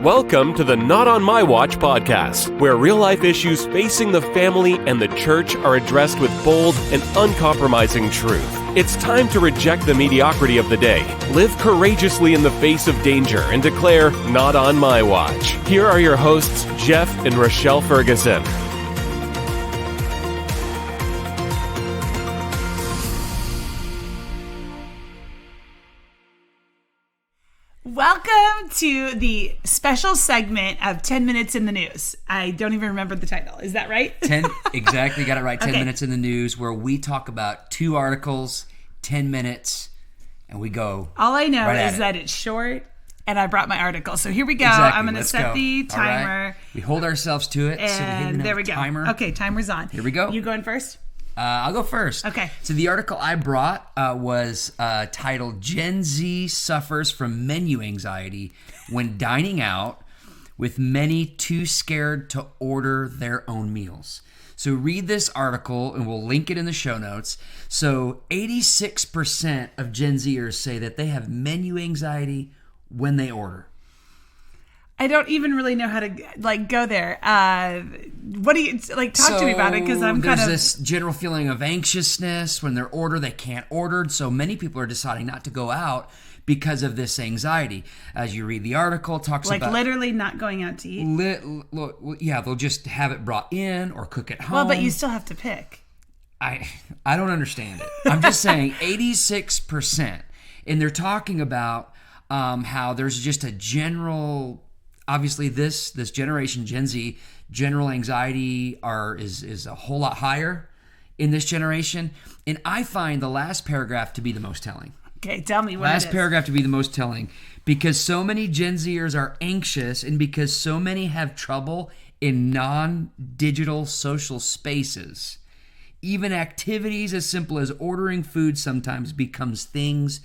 Welcome to the Not On My Watch podcast, where real-life issues facing the family and the church are addressed with bold and uncompromising truth. It's time to reject the mediocrity of the day, live courageously in the face of danger, and declare, Not On My Watch. Here are your hosts, Jeff and Rochelle Ferguson. Welcome to the special segment of 10 Minutes in the News. I don't even remember the title. Is that right? 10, exactly, got it right. 10 Okay. Minutes in the News, where we talk about 2 articles, 10 minutes, and we go. All I know right is that it's short, and I brought my article. So here we go. Exactly. I'm going to Let's set go. the All right. timer. We hold ourselves to it. So we And even there have we a go. timer. Okay, timer's on. Here we go. You going first? I'll go first. Okay. So the article I brought was titled Gen Z Suffers from Menu Anxiety When Dining Out, with Many Too Scared to Order Their Own Meals. So read this article, and we'll link it in the show notes. So 86% of Gen Zers say that they have menu anxiety when they order. I don't even really know how to go there. What do you talk to me about it? Because I'm kind there's of this general feeling of anxiousness when they can't order. So many people are deciding not to go out because of this anxiety. As you read the article, it talks about literally not going out to eat. Yeah, they'll just have it brought in or cook at home. Well, but you still have to pick. I don't understand it. I'm just saying 86%, and they're talking about how there's just a general. Obviously, this generation, Gen Z, general anxiety is a whole lot higher in this generation. And I find the last paragraph to be the most telling. Okay, tell me what it is. Last paragraph to be the most telling. Because so many Gen Zers are anxious, and because so many have trouble in non-digital social spaces, even activities as simple as ordering food sometimes becomes things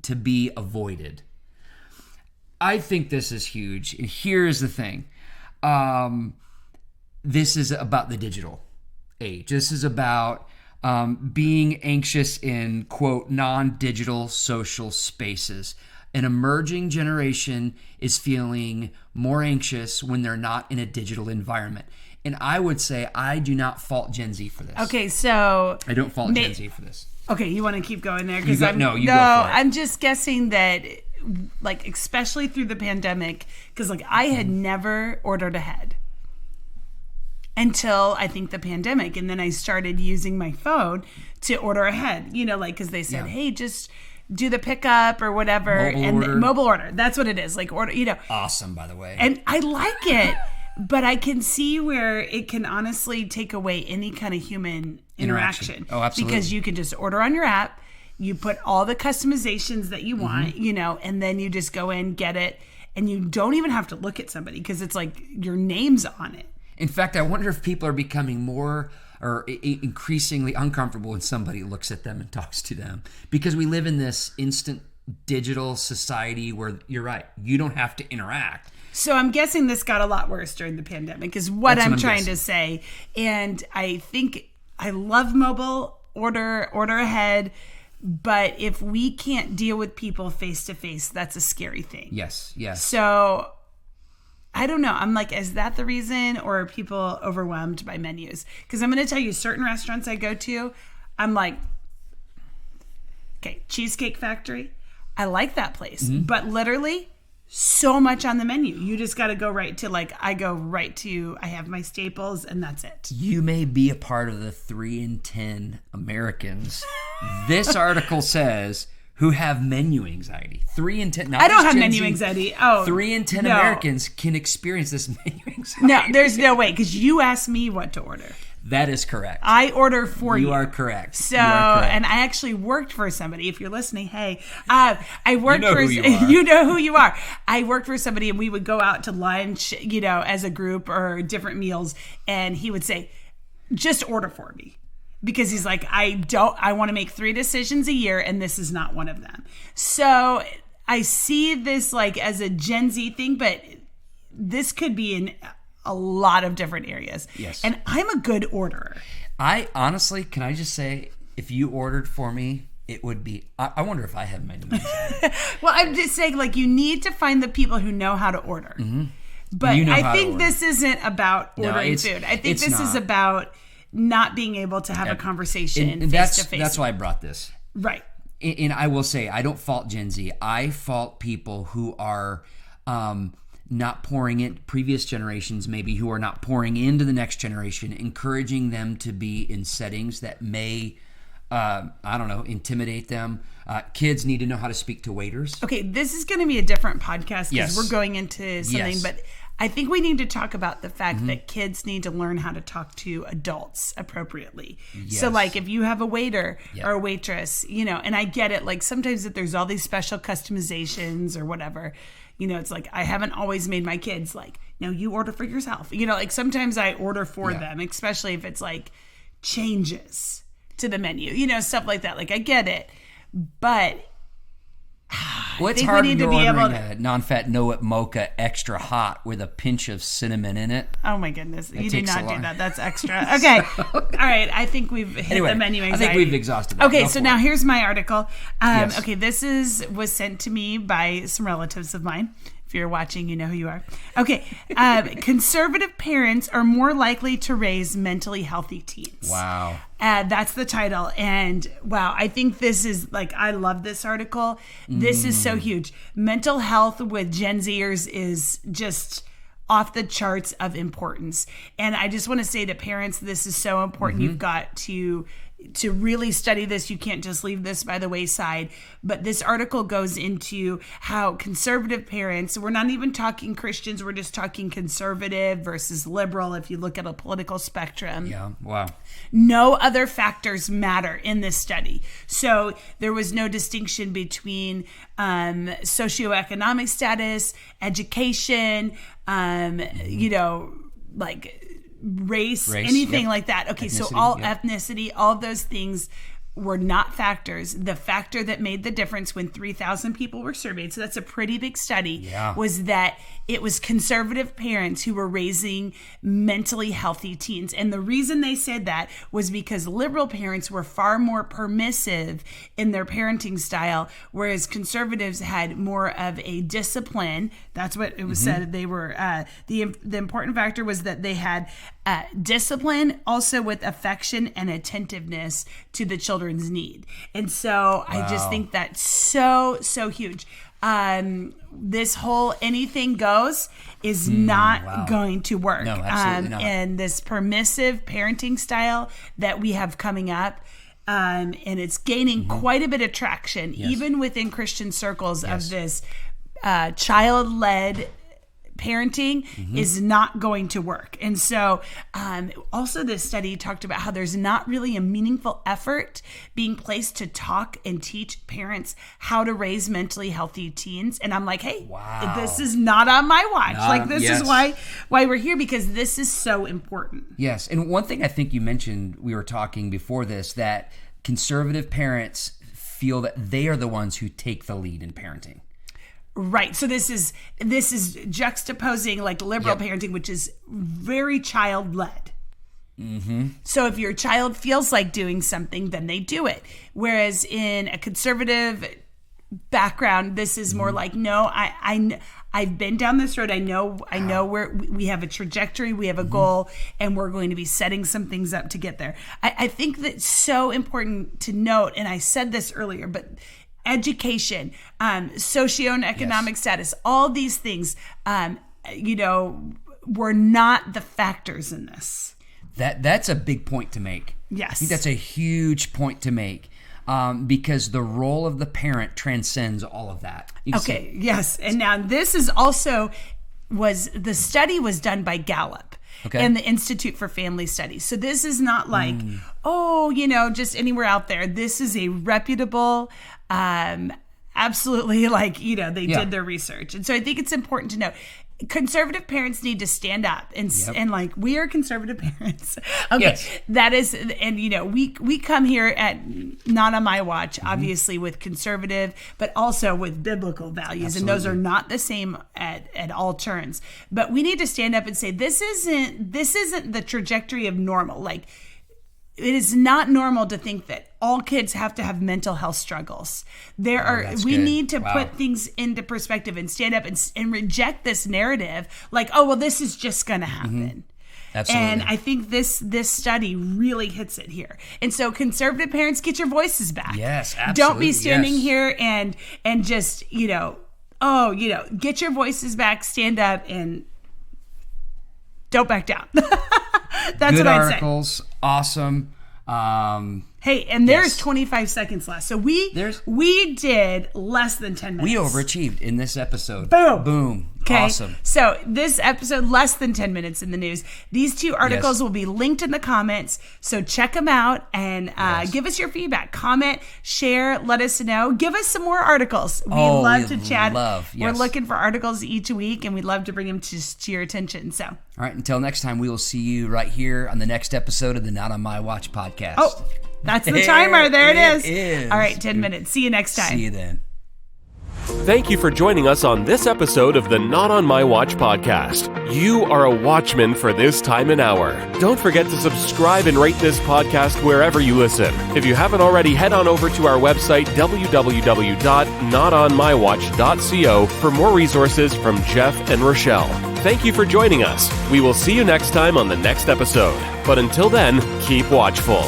to be avoided. I think this is huge. And here's the thing. This is about the digital age. This is about being anxious in, quote, non-digital social spaces. An emerging generation is feeling more anxious when they're not in a digital environment. And I would say I do not fault Gen Z for this. Okay, so I don't fault Gen Z for this. Okay, you want to keep going there? You go for it. I'm just guessing that, especially through the pandemic, because I had never ordered ahead until I think the pandemic, and then I started using my phone to order ahead. Because they said, hey, just do the pickup or whatever, mobile order. That's what it is. Order. Awesome, by the way. And I like it. But I can see where it can honestly take away any kind of human interaction. Oh, absolutely. Because you can just order on your app, you put all the customizations that you want, and then you just go in, get it, and you don't even have to look at somebody because it's your name's on it. In fact, I wonder if people are becoming more or increasingly uncomfortable when somebody looks at them and talks to them, because we live in this instant digital society where, you're right, you don't have to interact. So I'm guessing this got a lot worse during the pandemic is what I'm trying to say. And I think I love mobile order ahead, but if we can't deal with people face to face, that's a scary thing. Yes. So I don't know. I'm is that the reason, or are people overwhelmed by menus? Because I'm going to tell you, certain restaurants I go to, I'm okay, Cheesecake Factory. I like that place, but literally so much on the menu. You just got to go right to I have my staples and that's it. You may be a part of the 3 in 10 Americans. This article says who have menu anxiety. 3 in 10. I don't have menu anxiety. 3 in 10 Americans can experience this menu anxiety. No, there's no way, because you asked me what to order. That is correct. I order for you. You are correct. So, and I actually worked for somebody. If you're listening, hey, I worked you know for who you are. You know who you are. I worked for somebody, and we would go out to lunch, as a group or different meals, and he would say, "Just order for me." Because he's I want to make 3 decisions a year, and this is not one of them. So I see this as a Gen Z thing, but this could be in a lot of different areas. Yes. And I'm a good orderer. I honestly, can I just say, if you ordered for me it would be, I wonder if I have menu anxiety. Well, I'm just saying, like, you need to find the people who know how to order. But You know I how to think order. this isn't about ordering food. I think this is about not being able to have a conversation face to face. That's why I brought this. Right. And I will say, I don't fault Gen Z. I fault people who are not pouring in, previous generations maybe, who are not pouring into the next generation, encouraging them to be in settings that may, intimidate them. Kids need to know how to speak to waiters. Okay, this is going to be a different podcast because Yes. we're going into something, Yes. but I think we need to talk about the fact that kids need to learn how to talk to adults appropriately. Yes. So, like, if you have a waiter Yep. or a waitress, and I get it, like, sometimes that there's all these special customizations or whatever, it's like, I haven't always made my kids like, no, you order for yourself. Like, sometimes I order for them, especially if it's like changes to the menu, stuff like that. Like, I get it, but Well, it's think we hard need when to you're be ordering able a non-fat no-whip mocha extra hot with a pinch of cinnamon in it. oh my goodness, you do takes a not do lot. that. That's extra. Okay. All right. I think we've hit Anyway, the menu I anxiety. think we've exhausted that. Okay, Go so for now it. here's my article. Yes. Okay, this was sent to me by some relatives of mine. If you're watching, you know who you are. Okay, conservative parents are more likely to raise mentally healthy teens. Wow. That's the title. And wow, I think this is like, I love this article. This is so huge. Mental health with Gen Zers is just off the charts of importance. And I just want to say to parents, this is so important. You've got to really study this. You can't just leave this by the wayside. But this article goes into how conservative parents, we're not even talking Christians, we're just talking conservative versus liberal if you look at a political spectrum. Yeah. Wow. No other factors matter in this study. So there was no distinction between socioeconomic status, education, like race, anything yep. like that. Okay, so Ethnicity, all yep. ethnicity, all of those things were not factors. The factor that made the difference when 3,000 people were surveyed, so that's a pretty big study, was that it was conservative parents who were raising mentally healthy teens. And the reason they said that was because liberal parents were far more permissive in their parenting style, whereas conservatives had more of a discipline. That's what it was said. They were, the important factor was that they had discipline, also with affection and attentiveness to the children's need. And so I just think that's so huge. This whole anything goes is not going to work. No, absolutely not. And this permissive parenting style that we have coming up, and it's gaining quite a bit of traction, even within Christian circles, of this child-led parenting is not going to work. And so also this study talked about how there's not really a meaningful effort being placed to talk and teach parents how to raise mentally healthy teens. And I'm like, hey, this is not on my watch. This is why we're here, because this is so important. Yes. And one thing I think you mentioned, we were talking before this, that conservative parents feel that they are the ones who take the lead in parenting. Right. So this is juxtaposing like liberal parenting, which is very child-led. So if your child feels like doing something, then they do it. Whereas in a conservative background, this is more like, no, I've been down this road. I know where we have a trajectory, we have a goal, and we're going to be setting some things up to get there. I think that's so important to note, and I said this earlier, but education, socioeconomic status, all these things, were not the factors in this. That's a big point to make. Yes. I think that's a huge point to make, because the role of the parent transcends all of that. Okay, yes. And now this is also, the study was done by Gallup. Okay. And the Institute for Family Studies. So this is not like, just anywhere out there. This is a reputable, absolutely they did their research. And so I think it's important to note, conservative parents need to stand up and we are conservative parents. Okay. Yes. That is, and we come here at Not on My Watch, obviously with conservative, but also with biblical values. Absolutely. And those are not the same at all turns. But we need to stand up and say, this isn't the trajectory of normal. it is not normal to think that all kids have to have mental health struggles. We good. need to Wow. put things into perspective and stand up and reject this narrative like, oh, well, this is just going to happen. Absolutely. And I think this study really hits it here. And so conservative parents, get your voices back. Yes, absolutely. Don't be standing yes. here and just, get your voices back, stand up, and don't back down. That's Good what I'd articles, awesome. Hey, and there's Yes. 25 seconds left. So we did less than 10 minutes. We overachieved in this episode. Boom. Boom. Okay. Awesome. So this episode, less than 10 minutes in the news. These 2 articles Yes. will be linked in the comments. So check them out and give us your feedback. Comment, share, let us know. Give us some more articles. We love to chat. We're Yes. looking for articles each week, and we'd love to bring them to your attention. So, All right. Until next time, we will see you right here on the next episode of the Not on My Watch podcast. oh, that's the timer. There it is. is. All right, 10 minutes. See you next time. See you then. Thank you for joining us on this episode of the Not on My Watch podcast. You are a watchman for this time and hour. Don't forget to subscribe and rate this podcast wherever you listen. If you haven't already, head on over to our website, www.notonmywatch.co, for more resources from Jeff and Rochelle. Thank you for joining us. We will see you next time on the next episode. But until then, keep watchful.